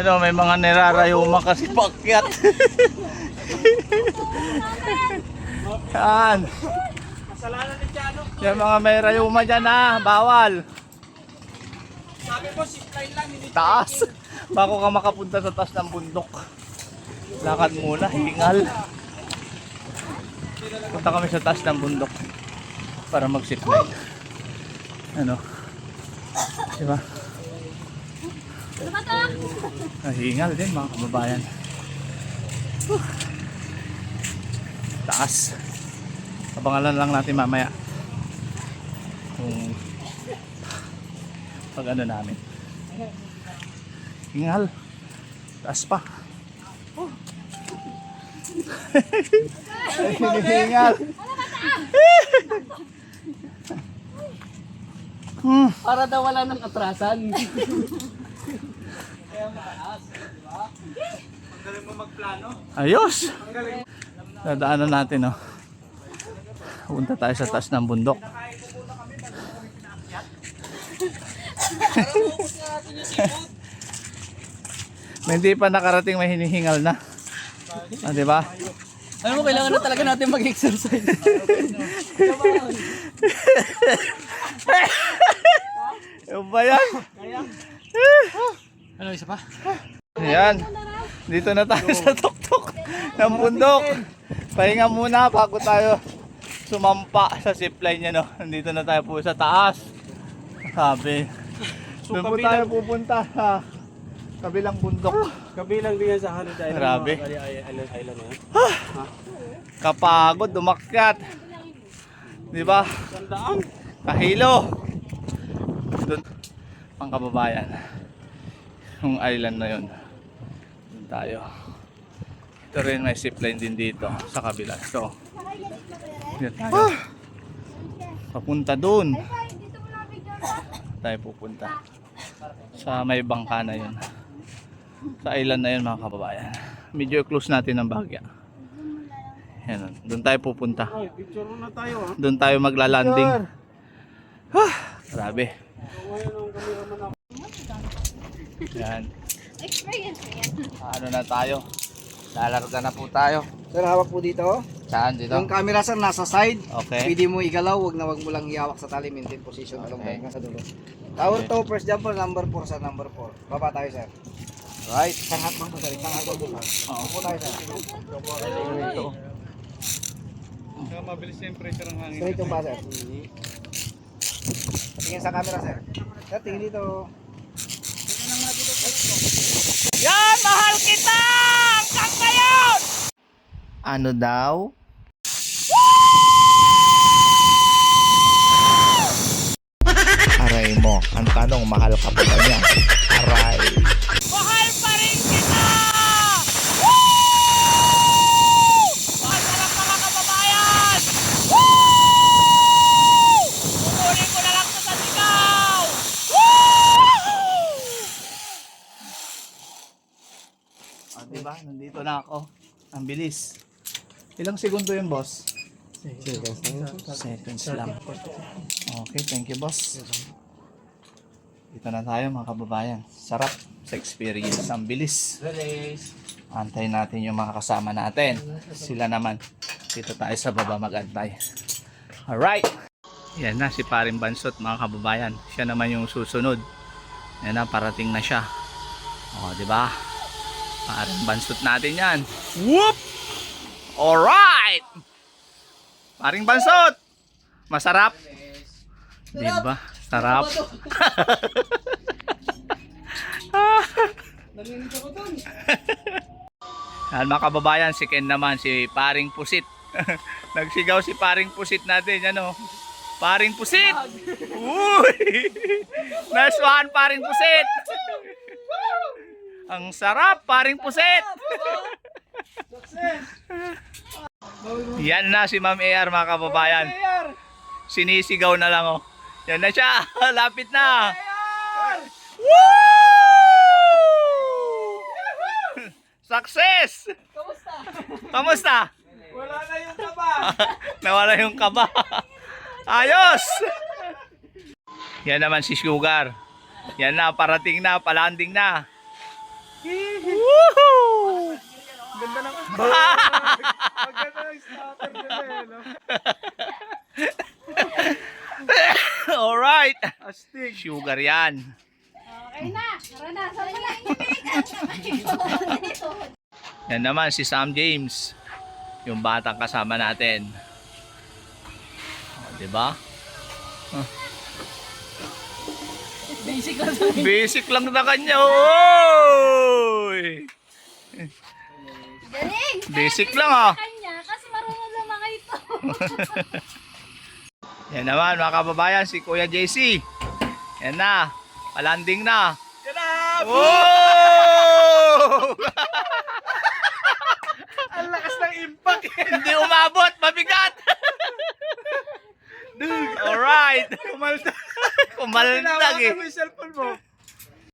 Ano, may mga nirarayuma kasi pakyat. Yan. Kasalanan ni Tiano. Yan mga may rayuma dyan ha, bawal. Sabi mo, zipline lang. Hindi Taas. Bago ka makapunta sa taas ng bundok. Lakad muna, hingal. Punta kami sa taas ng bundok para mag-zipline. Ano? Diba? Hingal din mga kababayan. Taas. Abangalan lang natin mamaya kung pag ano namin. Hingal. Taas pa. Hingal. para daw wala ng atrasan. Ayos. Dadaanan natin, oh. Punta tayo sa taas ng bundok. May hindi pa nakarating, may hinihingal na. Ah, di ba? Ano mo, kailangan na talaga natin mag-exercise. Yung ba yan? Ano, isa pa? Ayan. Dito na tayo sa tuktok ng bundok. Pahinga muna bago tayo sumampa sa zipline niya, no. Nandito na tayo po sa taas. Sabi. Doon po tayo pupunta sa kabilang bundok. Kabilang din yan sa Halid Island. Grabe. Island na yan. Kapagod, umakyat. Di ba? Sandaan. Kahilo. Doon pang kababayan. Yung island na yun. Doon tayo. Ito rin may zipline din dito sa kabila. So, dito tayo. Papunta doon. Tayo pupunta. Sa may bangka na yun. Sa island na yun mga kababayan. Medyo close natin ang bahagya. Yan, doon tayo pupunta. Ay, picture muna tayo. Doon tayo maglalanding. Grabe. Yan. Experience mo yan. Ano na tayo? Lalarga na po tayo. Sir, hawak po dito. Saan dito? Yung camera sir nasa side. Okay. Pwede mo igalaw, wag mo lang ihawak sa tali, maintain position Okay. okay. Hanggang sa dulo. Tower 2, first jumper, number 4 sa number 4. Baba tayo sir. Right. Sangat bang po sir, sangat bang po sir. Upo tayo sir. Ito. Mabilis yung pressure ng hangin. Straight yung ba sir. Tingin sa camera sir. Sir, tingin dito. Yan! Mahal kita! Hanggang ngayon! Ano daw? Aray mo. Ang tanong, mahal ka pa ba niya? Aray. Mahal pa rin kita! Woo! Mahal ka lang mga kababayan! Woo! Kukunin ko na lang sa sigaw! Woo! Ah, diba? Nandito na ako. Ang bilis. Ilang segundo yun, boss? Seconds lang. Okay, thank you, boss. Dito na tayo mga kababayan. Sarap sa experience. Ang bilis. Antayin natin yung mga kasama natin. Sila naman. Dito tayo sa baba mag-antay. Alright. Yan na si Paring Bansot mga kababayan. Siya naman yung susunod. Yan na, parating na siya. O, diba? Paring Bansot natin yan. Whoop! Alright! Paring Bansot! Masarap? Diba? Sarap. Yan mga kababayan, si Ken naman, si Paring Pusit. Nagsigaw si Paring Pusit natin, ano? Paring Pusit! Uy! Nice one, Paring Pusit! Ang sarap, Paring Pusit! Yan na si Ma'am AR mga kababayan. Sinisigaw na lang, oh. Yan na siya. Lapit na. Woo! Success! Kamusta? Wala na yung kaba. Nawala yung kaba. Ayos! Yan naman si Sugar. Yan na, parating na, palanding na. Woohoo! Ganda ng Maganda ng starter nila eh, no? Alright. Astig. Sugar yan. Okay na. Tara na. Saan mo lang Yan naman si Sam James. Yung batang kasama natin. O, diba? Basic lang na kanya. Oy! Galing. Basic lang ah. Kanya, kasi marunong lumaki ito. Yan naman mga kababayan, si Kuya JC. Yan na. Palanding na. Yan na! Whoa! Ang lakas ng impact eh. Hindi umabot. Mabigat. Alright. Kumalta. Kumaldag eh. Kami